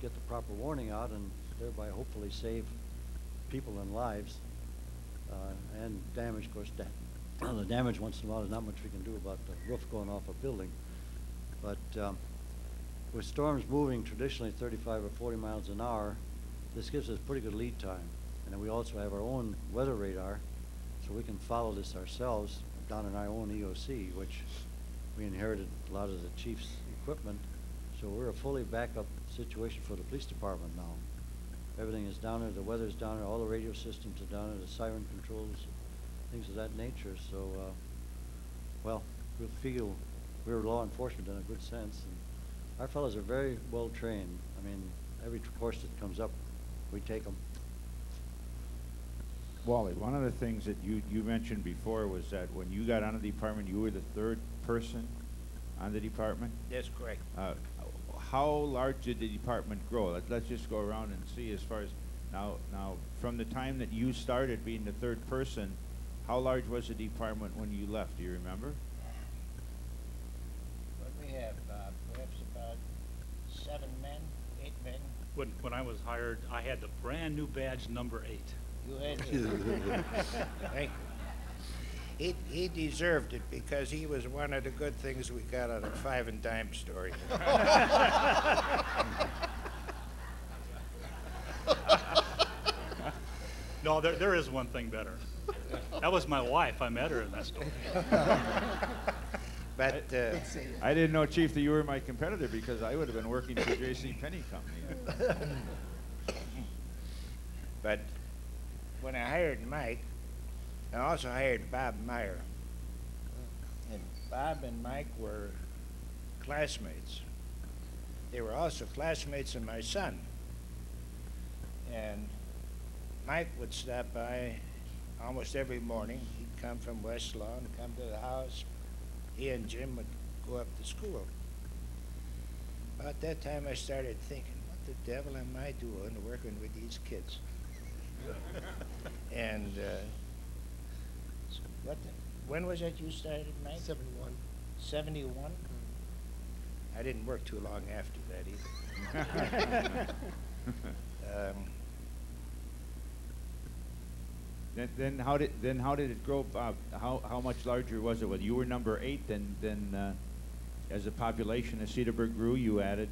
Speaker 7: get the proper warning out and thereby hopefully save people and lives, and damage, of course. The damage once in a while, there's not much we can do about the roof going off a building. But with storms moving traditionally 35 or 40 miles an hour, this gives us pretty good lead time. And then we also have our own weather radar, so we can follow this ourselves down in our own EOC, which we inherited a lot of the chief's equipment. So we're a fully backup situation for the police department now. Everything is down there, the weather's down there, all the radio systems are down there, the siren controls, things of that nature. So, well, we feel we're law enforcement in a good sense. And our fellows are very well trained. I mean, every course that comes up, we take them.
Speaker 2: Wally, one of the things that you mentioned before was that when you got on the department, you were the 3rd person on the department?
Speaker 3: That's correct.
Speaker 2: How large did the department grow? Let's just go around and see as far as now from the time that you started being the 3rd person, how large was the department when you left? Do you remember?
Speaker 3: What we have, perhaps about 7 men, 8 men.
Speaker 5: When I was hired, I had the brand new badge number 8.
Speaker 3: You had to. Thank you. He deserved it because he was one of the good things we got out of 5 and Dime story.
Speaker 5: No, there is one thing better. That was my wife. I met her in that story.
Speaker 3: But
Speaker 2: I didn't know, Chief, that you were my competitor because I would have been working for J.C. Penney Company.
Speaker 3: but when I hired Mike, I also hired Bob Meyer. And Bob and Mike were classmates. They were also classmates of my son. And Mike would stop by almost every morning. He'd come from West Lawn, come to the house. He and Jim would go up to school. About that time I started thinking, what the devil am I doing working with these kids? And when was it you started, Mike?
Speaker 6: 71.
Speaker 3: 71? I didn't work too long after that either.
Speaker 2: Then how did it grow? How much larger was it? Well, you were number 8. Then as the population of Cedarburg grew, you added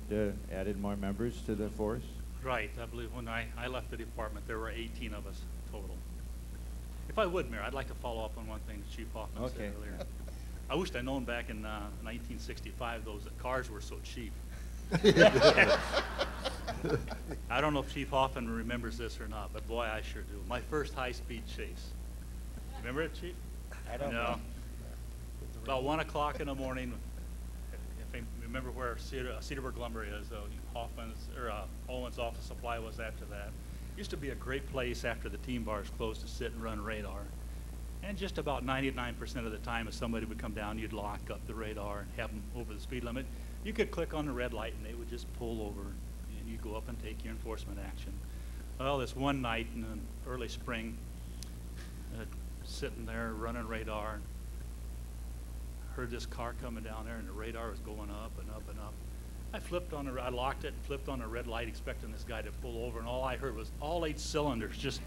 Speaker 2: more members to the force.
Speaker 5: Right. I believe when I left the department, there were 18 of us total. If I would, Mayor, I'd like to follow up on one thing Chief Hoffman said earlier. I wished I'd known back in 1965 that cars were so cheap. I don't know if Chief Hoffman remembers this or not, but boy, I sure do. My first high-speed chase. Remember it, Chief?
Speaker 3: I don't
Speaker 5: No.
Speaker 3: know.
Speaker 5: About 1 o'clock in the morning, if I remember where Cedarburg Lumber is, Owens Office Supply was after that. Used to be a great place after the team bars closed to sit and run radar. And just about 99% of the time, if somebody would come down, you'd lock up the radar and have them over the speed limit. You could click on the red light and they would just pull over and you go up and take your enforcement action. Well, this one night in the early spring, sitting there running radar, heard this car coming down there and the radar was going up and up and up. I locked it and flipped on a red light expecting this guy to pull over, and all I heard was all 8 cylinders just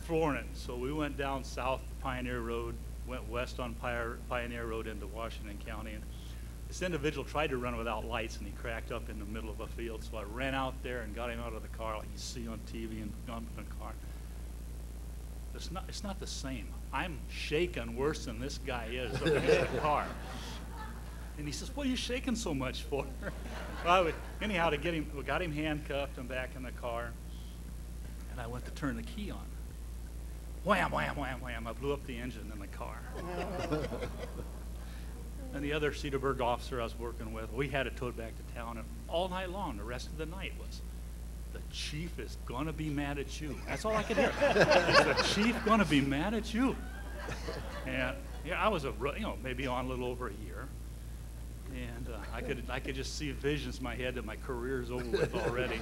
Speaker 5: flooring it. So we went down South Pioneer Road, went west on Pioneer Road into Washington County, and this individual tried to run without lights and he cracked up in the middle of a field. So I ran out there and got him out of the car like you see on TV and got him in the car. It's not the same. I'm shaking worse than this guy is up in the car. And he says, "What are you shaking so much for?" Well, anyhow, we got him handcuffed and back in the car. And I went to turn the key on. Wham, wham, wham, wham. I blew up the engine in the car. And the other Cedarburg officer I was working with, we had it towed back to town. And all night long, the rest of the night was, "The chief is going to be mad at you." That's all I could hear. "Is the chief going to be mad at you?" And yeah, I was maybe on a little over a year. And I could just see visions in my head that my career's over with already.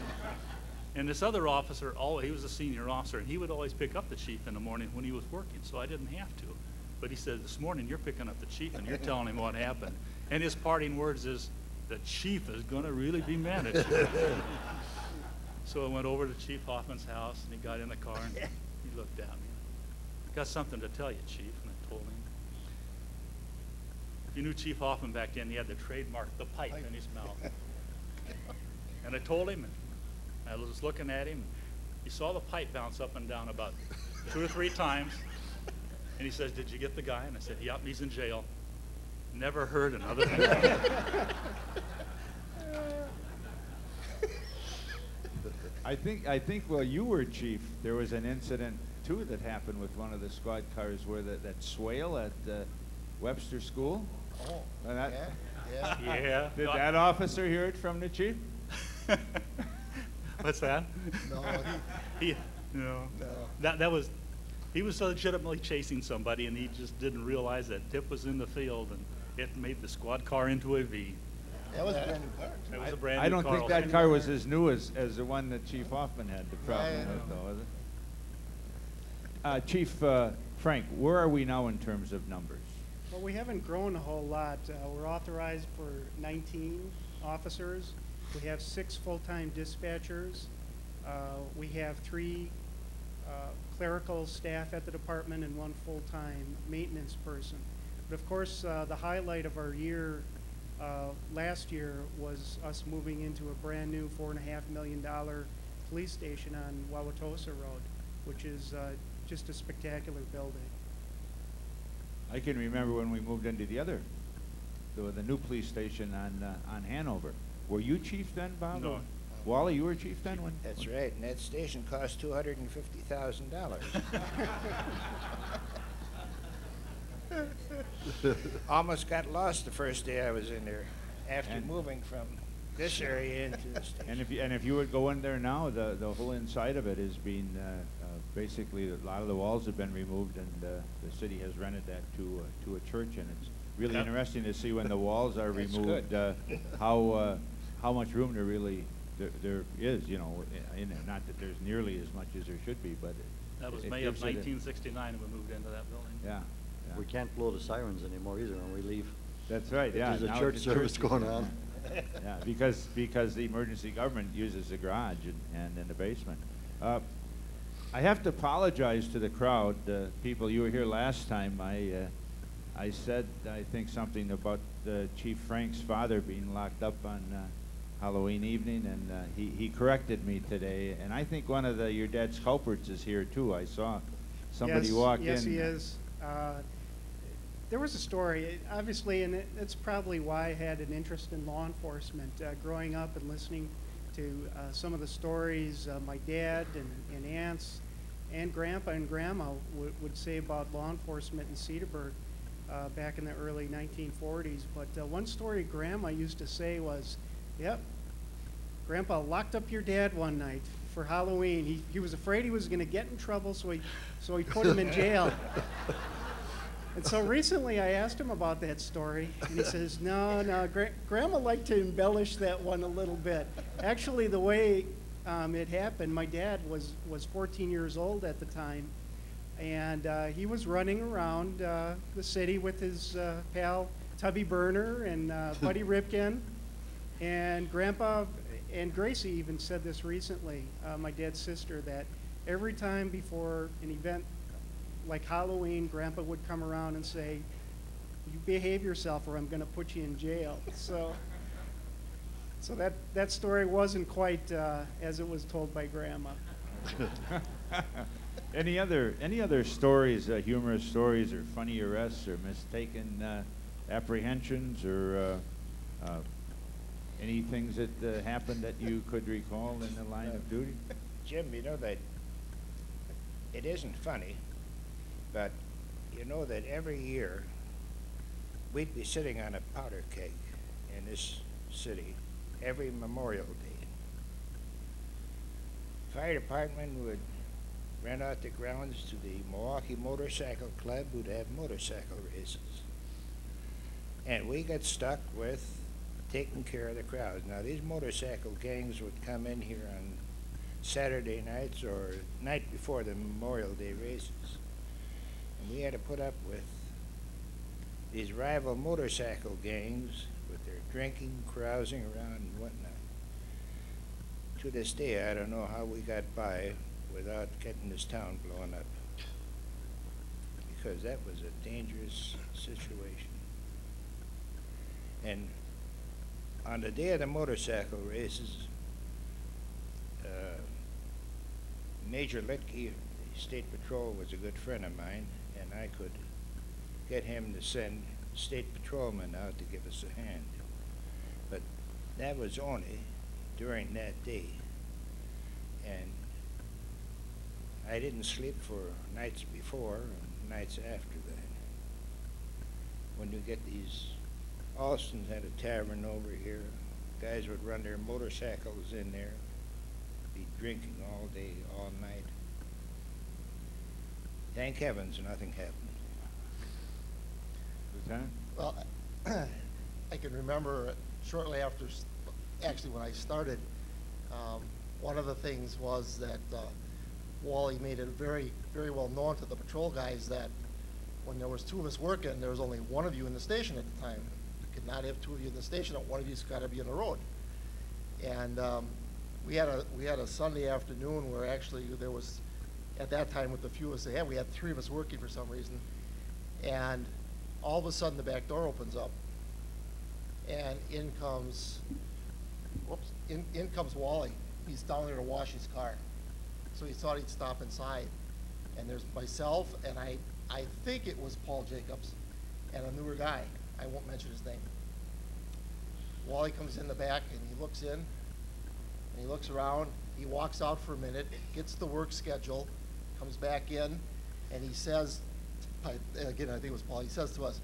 Speaker 5: And this other officer, he was a senior officer, and he would always pick up the chief in the morning when he was working, so I didn't have to. But he said, "This morning you're picking up the chief and you're telling him what happened." And his parting words is, "The chief is going to really be mad at you." So I went over to Chief Hoffman's house, and he got in the car, and he looked at me. "Got something to tell you, Chief," and I told him. If you knew Chief Hoffman back then, he had the trademark, the pipe in his mouth. And I told him, and I was looking at him, and he saw the pipe bounce up and down about 2 or 3 times. And he says, "Did you get the guy?" And I said, "Yep, he's in jail." Never heard another thing.
Speaker 2: I think while you were chief, there was an incident too that happened with one of the squad cars where that swale at Webster School.
Speaker 6: Oh,
Speaker 2: And that-
Speaker 6: yeah.
Speaker 5: Yeah.
Speaker 2: Did that officer hear it from the chief?
Speaker 5: What's that?
Speaker 6: No,
Speaker 5: No.
Speaker 6: no.
Speaker 5: He was legitimately chasing somebody, and he just didn't realize that tip was in the field, and it made the squad car into a V.
Speaker 6: That was a brand new car.
Speaker 5: It was a brand new car.
Speaker 2: I don't think
Speaker 5: also.
Speaker 2: that car was as new as the one that Chief Hoffman had the problem
Speaker 6: Yeah,
Speaker 2: with, though, was it? Chief Frank, where are we now in terms of numbers?
Speaker 4: Well, we haven't grown a whole lot. We're authorized for 19 officers. We have 6 full-time dispatchers. We have 3 clerical staff at the department and 1 full-time maintenance person. But of course, the highlight of our year last year was us moving into a brand new $4.5 million police station on Wauwatosa Road, which is just a spectacular building.
Speaker 2: I can remember when we moved into the new police station on Hanover. Were you chief then, Bob?
Speaker 5: No.
Speaker 2: Wally, you were chief then?
Speaker 3: That's right, and that station cost $250,000. Almost got lost the first day I was in there after
Speaker 2: And-
Speaker 3: moving from this area into the station.
Speaker 2: And if you would go in there now, the whole inside of it is being basically, a lot of the walls have been removed, and the city has rented that to a church, and it's really
Speaker 5: Yep.
Speaker 2: interesting to see when the walls are
Speaker 3: That's
Speaker 2: removed how much room there is, you know, in there. Not that there's nearly as much as there should be, but
Speaker 5: That was
Speaker 2: it
Speaker 5: May of
Speaker 2: gives it a-
Speaker 5: 1969 when we moved into that building.
Speaker 2: Yeah.
Speaker 7: We can't blow the sirens anymore either when we leave.
Speaker 2: That's right,
Speaker 7: If
Speaker 2: yeah.
Speaker 7: there's a
Speaker 2: now
Speaker 7: church
Speaker 2: it's
Speaker 7: service going on.
Speaker 2: Yeah, because the emergency government uses the garage and in the basement. I have to apologize to the crowd. People, you were here last time. I said, I think, something about Chief Frank's father being locked up on Halloween evening, and he corrected me today. And I think one of your dad's culprits is here, too. I saw somebody walk in.
Speaker 4: Yes, he is. There was a story, obviously, and it's probably why I had an interest in law enforcement. Growing up and listening to some of the stories my dad and aunts and grandpa and grandma would say about law enforcement in Cedarburg back in the early 1940s. But one story grandma used to say was, yep, Grandpa locked up your dad one night for Halloween. He was afraid he was going to get in trouble, so he put him in jail. And so recently I asked him about that story, and he says, no, Grandma liked to embellish that one a little bit. Actually, the way it happened, my dad was 14 years old at the time, and he was running around the city with his pal Tubby Burner and Buddy Ripken, and Grandpa and Gracie even said this recently, my dad's sister, that every time before an event like Halloween, Grandpa would come around and say, you behave yourself or I'm going to put you in jail. So that story wasn't quite as it was told by Grandma.
Speaker 2: Any other stories, humorous stories or funny arrests or mistaken apprehensions or any things that happened that you could recall in the line of duty?
Speaker 3: Jim, you know that it isn't funny, but you know that every year we'd be sitting on a powder keg in this city every Memorial Day. Fire department would rent out the grounds to the Milwaukee Motorcycle Club, who'd have motorcycle races. And we got stuck with taking care of the crowds. Now, these motorcycle gangs would come in here on Saturday nights or night before the Memorial Day races. And we had to put up with these rival motorcycle gangs with their drinking, carousing around and whatnot. To this day, I don't know how we got by without getting this town blown up, because that was a dangerous situation. And on the day of the motorcycle races, Major Litke, the State Patrol, was a good friend of mine, and I could get him to send state patrolmen out to give us a hand. But that was only during that day. And I didn't sleep for nights before and nights after that. When you get these, Alston's had a tavern over here. Guys would run their motorcycles in there, be drinking all day, all night. Thank heavens nothing happened.
Speaker 2: Lieutenant?
Speaker 6: Well, I can remember shortly after, actually when I started, one of the things was that Wally made it very, very well known to the patrol guys that when there was two of us working, there was only one of you in the station at the time. You could not have two of you in the station, and one of you's got to be on the road. And we had a Sunday afternoon where actually there was, at that time with the few of us they had, we had three of us working for some reason. And all of a sudden the back door opens up, and in comes Wally. He's down there to wash his car. So he thought he'd stop inside. And there's myself, and I think it was Paul Jacobs, and a newer guy. I won't mention his name. Wally comes in the back, and he looks in, and he looks around. He walks out for a minute, gets the work schedule, comes back in, and he says, again, I think it was Paul, he says to us,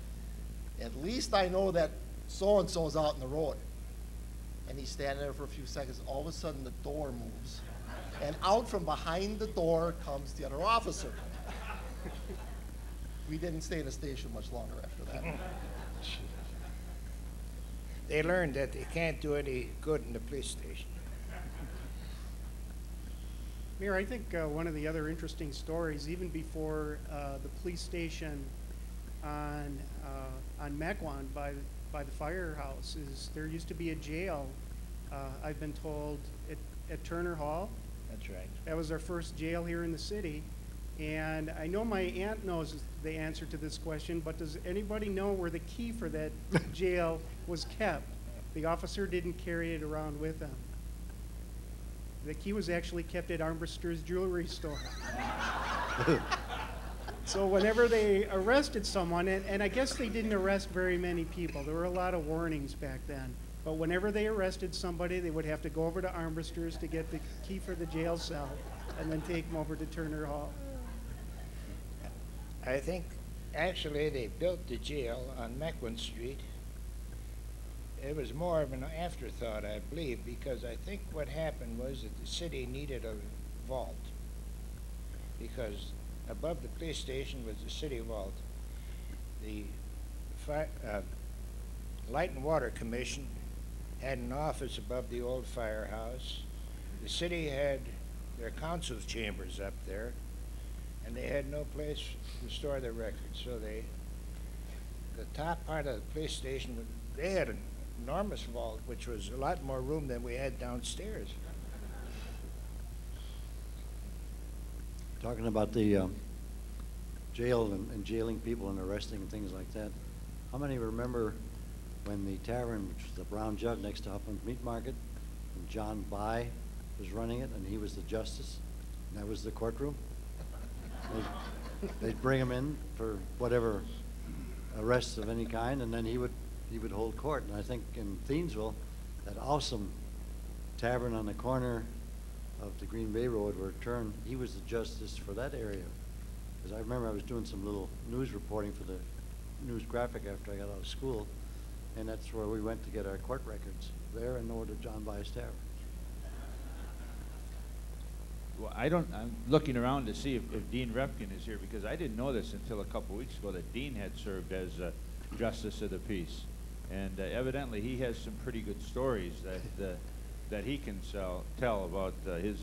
Speaker 6: at least I know that so-and-so's out in the road. And he's standing there for a few seconds. All of a sudden, the door moves. And out from behind the door comes the other officer. We didn't stay in the station much longer after that.
Speaker 3: They learned that they can't do any good in the police station.
Speaker 4: Mayor, I think one of the other interesting stories, even before the police station on Mequon by the firehouse, is there used to be a jail, I've been told, at Turner Hall.
Speaker 3: That's right.
Speaker 4: That was our first jail here in the city. And I know my aunt knows the answer to this question, but does anybody know where the key for that jail was kept? The officer didn't carry it around with him. The key was actually kept at Armbruster's jewelry store. So whenever they arrested someone, and I guess they didn't arrest very many people, there were a lot of warnings back then, But whenever they arrested somebody, they would have to go over to Armbrusters to get the key for the jail cell and then take them over to Turner Hall.
Speaker 3: I think actually they built the jail on Mequon Street. It was more of an afterthought, I believe, because I think what happened was that the city needed a vault, because above the police station was the city vault. The Light and Water Commission had an office above the old firehouse. The city had their council's chambers up there, and they had no place to store their records. So the top part of the police station, they had an enormous vault, which was a lot more room than we had downstairs.
Speaker 7: Talking about the jail and jailing people and arresting and things like that, how many remember when the tavern, which was the Brown Jug next to Upland Meat Market, and John By was running it, and he was the justice, and that was the courtroom? They'd bring him in for whatever arrests of any kind, and then he would hold court. And I think in Thiensville, that awesome tavern on the corner of the Green Bay Road where it turned, he was the justice for that area. Because I remember I was doing some little news reporting for the News Graphic after I got out of school, and that's where we went to get our court records, there and over to John By's Tavern.
Speaker 2: Well, I'm looking around to see if Dean Repkin is here, because I didn't know this until a couple weeks ago that Dean had served as Justice of the Peace. And evidently he has some pretty good stories that he can tell about his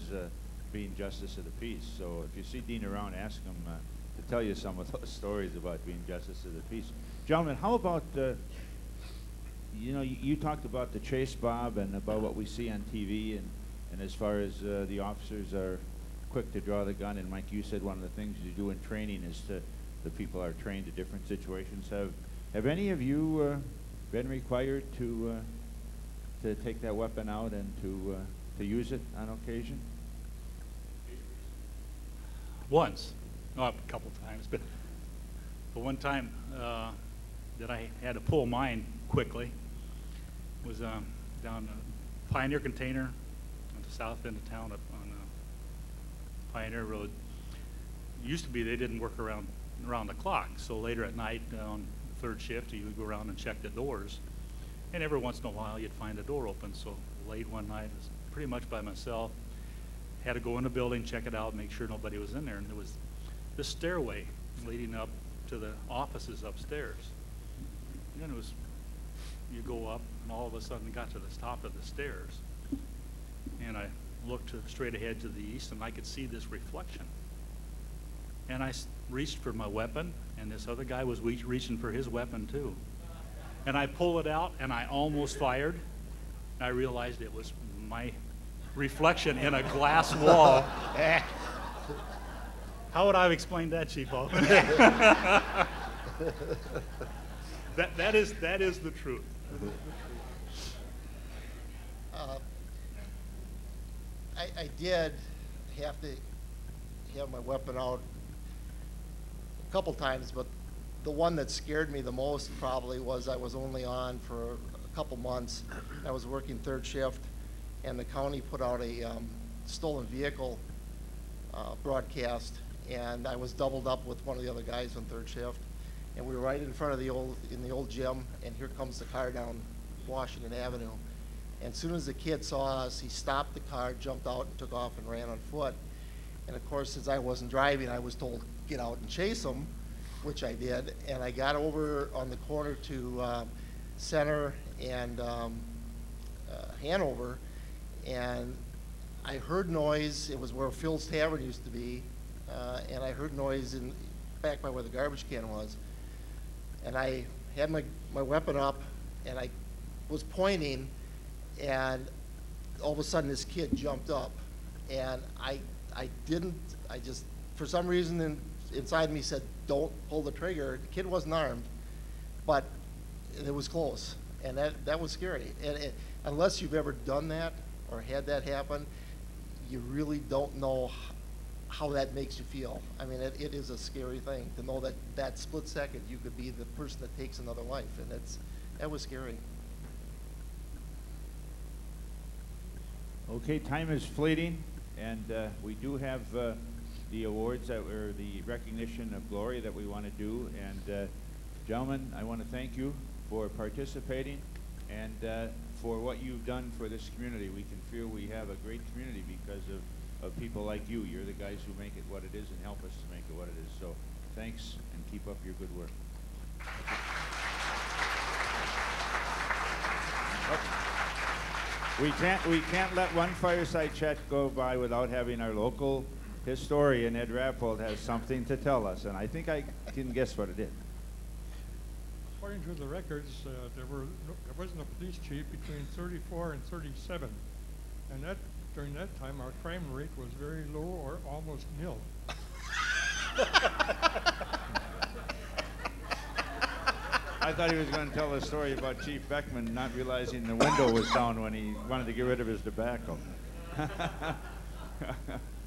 Speaker 2: being Justice of the Peace. So if you see Dean around, ask him to tell you some of those stories about being Justice of the Peace. Gentlemen, how about, you talked about the chase, Bob, and about what we see on TV, and as far as the officers are quick to draw the gun, and Mike, you said one of the things you do in training is the people are trained to different situations. Have any of you been required to take that weapon out and to use it on occasion?
Speaker 5: Once, no, a couple times, but one time that I had to pull mine quickly was down Pioneer Container on the south end of town up on Pioneer Road. It used to be they didn't work around the clock, so later at night on the third shift you would go around and check the doors, and every once in a while you'd find a door open. So late one night, I was pretty much by myself, had to go in the building, check it out, make sure nobody was in there, and there was this stairway leading up to the offices upstairs. And then you go up, and all of a sudden got to the top of the stairs, and I looked straight ahead to the east, and I could see this reflection. And I reached for my weapon, and this other guy was reaching for his weapon too. And I pulled it out, and I almost fired. I realized it was my reflection in a glass wall. How would I have explained that, Chief Hall? that is the truth.
Speaker 6: I did have to have my weapon out a couple times, but the one that scared me the most probably was I was only on for a couple months. I was working third shift, and the county put out a stolen vehicle broadcast, and I was doubled up with one of the other guys on third shift, and we were right in front of the old gym, and here comes the car down Washington Avenue. And as soon as the kid saw us, he stopped the car, jumped out, and took off and ran on foot. And of course, since I wasn't driving, I was told, get out and chase him, which I did. And I got over on the corner to Center and Hanover, and I heard noise. It was where Phil's Tavern used to be, and I heard noise back by where the garbage can was. And I had my weapon up, and I was pointing, and all of a sudden this kid jumped up, and I just, for some reason inside me said, don't pull the trigger. The kid wasn't armed, but it was close, and that was scary. And unless you've ever done that or had that happen, you really don't know how that makes you feel. I mean, it is a scary thing to know that split second you could be the person that takes another life, and that was scary.
Speaker 2: Okay, time is fleeting, and we do have the awards that were the recognition of glory that we want to do. And gentlemen, I want to thank you for participating and for what you've done for this community. We can feel we have a great community because of people like you. You're the guys who make it what it is and help us to make it what it is. So thanks, and keep up your good work. We can't let one fireside chat go by without having our local historian, Ed Rappold, has something to tell us, and I think I can guess what it is.
Speaker 8: According to the records, there wasn't a police chief between 34 and 37, and during that time our crime rate was very low or almost nil.
Speaker 2: I thought he was going to tell a story about Chief Beckman not realizing the window was down when he wanted to get rid of his tobacco.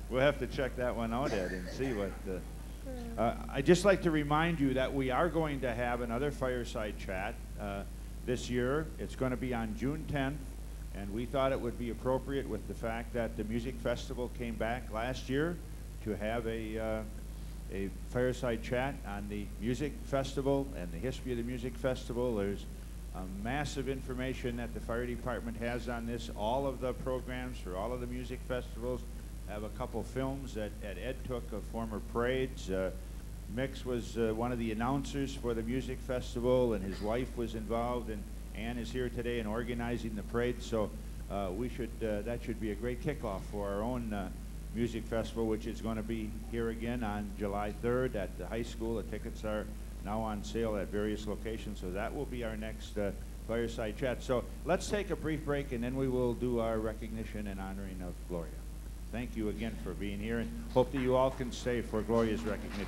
Speaker 2: We'll have to check that one out, Ed, and see what... I'd just like to remind you that we are going to have another fireside chat this year. It's going to be on June 10th, and we thought it would be appropriate with the fact that the music festival came back last year to have a fireside chat on the music festival and the history of the music festival. There's massive information that the fire department has on this. All of the programs for all of the music festivals have a couple films that Ed took of former parades. Mix was one of the announcers for the music festival, and his wife was involved, and Ann is here today in organizing the parade. So that should be a great kickoff for our own music festival, which is going to be here again on July 3rd at the high school. The tickets are now on sale at various locations, so that will be our next fireside chat. So let's take a brief break, and then we will do our recognition and honoring of Gloria. Thank you again for being here, and hope that you all can stay for Gloria's recognition.